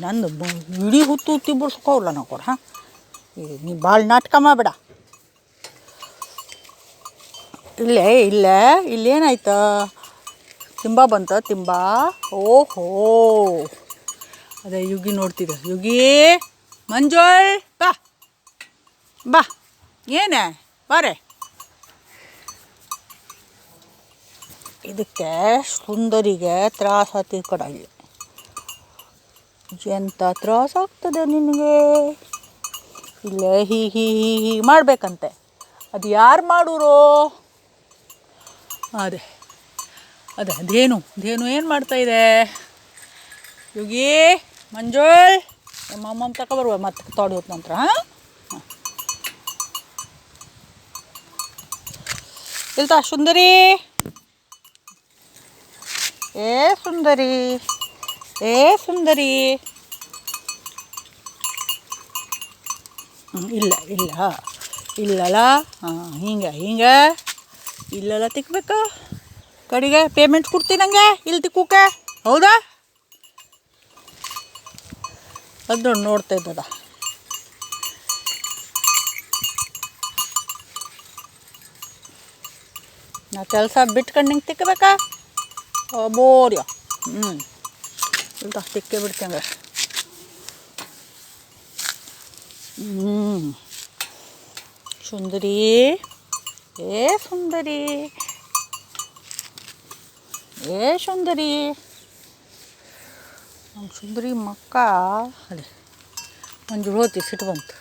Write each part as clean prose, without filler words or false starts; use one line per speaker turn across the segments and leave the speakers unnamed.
ನಂದು ಇಡೀ ಹುತ್ತು ಹುತ್ತಿ ಬಿಡ್ಸ್ಕೋಲ್ಲ ನಾವು ಕೊಡ ಹಾಂ ನೀ ಭಾಳ ನಾಟಕ ಮಾಡಬೇಡ. ಇಲ್ಲೇನಾಯ್ತು ತಿಂಬ ಬಂತ ತಿಂಬ. ಓಹೋ ಅದೇ ಯುಗಿ ನೋಡ್ತಿದ್ದೆ. ಯುಗಿ ಮಂಜುಳ್ ಬಾ ಬಾ ಏನೇ ಬಾರೆ. ಇದಕ್ಕೆ ಸುಂದರಿಗೆ ತ್ರಾಸ ಆತಿ ಕಡ. ಇಲ್ಲಿ ಎಂಥ ತ್ರಾಸ ಆಗ್ತದೆ ನಿನಗೆ. ಇಲ್ಲೇ ಹೀ ಮಾಡಬೇಕಂತೆ. ಅದು ಯಾರು ಮಾಡೋರು? ಅದೇನು ಏನು ಮಾಡ್ತಾಯಿದೆ? ಯುಗಿ ಮಂಜುಳ್ ಅಮ್ಮಮ್ಮ ತಗೊಬರುವ ಮತ್ತೆ ತೊಳೆಯೋದು ನಂತರ. ಹಾಂ ಇಲ್ತಾ ಸುಂದರಿ. ಏ ಸುಂದರಿ ಇಲ್ಲಲ್ಲ. ಹಾಂ ಹಿಂಗೆ ಇಲ್ಲೆಲ್ಲ ತಿಕ್ಬೇಕಾ? ಕಡೆಗೆ ಪೇಮೆಂಟ್ ಕೊಡ್ತೀನಿ ನನಗೆ ಇಲ್ಲಿ ತಿಕ್ಕೋಕೆ. ಹೌದಾ? ಅದು ನೋಡ್ತಾ ಇದ್ದದ. ನಾ ಕೆಲಸ ಬಿಟ್ಕೊಂಡು ನಿಂಗೆ ತಿಕ್ಕಬೇಕಾ? ಬೋರ್ಯ ಇಲ್ಲ ತಿಕ್ಕೆ ಬಿಡ್ತಂಗೆ. ಸುಂದರಿ ಏ ಸುಂದರಿ ನಮ್ಮ ಸುಂದರಿ ಮಕ್ಕ. ಅದೇ ಮಂಜು ಹೋತಿ ಸಿಟ್ಟು ಬಂತು.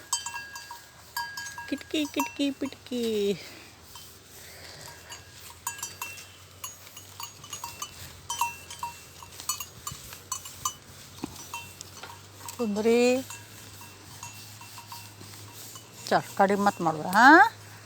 ಕಿಟಕಿ ಪಿಟಕಿ. ಸುಂದರಿ ಚಲ್ ಕಡಿಮೆ ಮತ್ತೆ ಮಾಡುವ. ಹಾಂ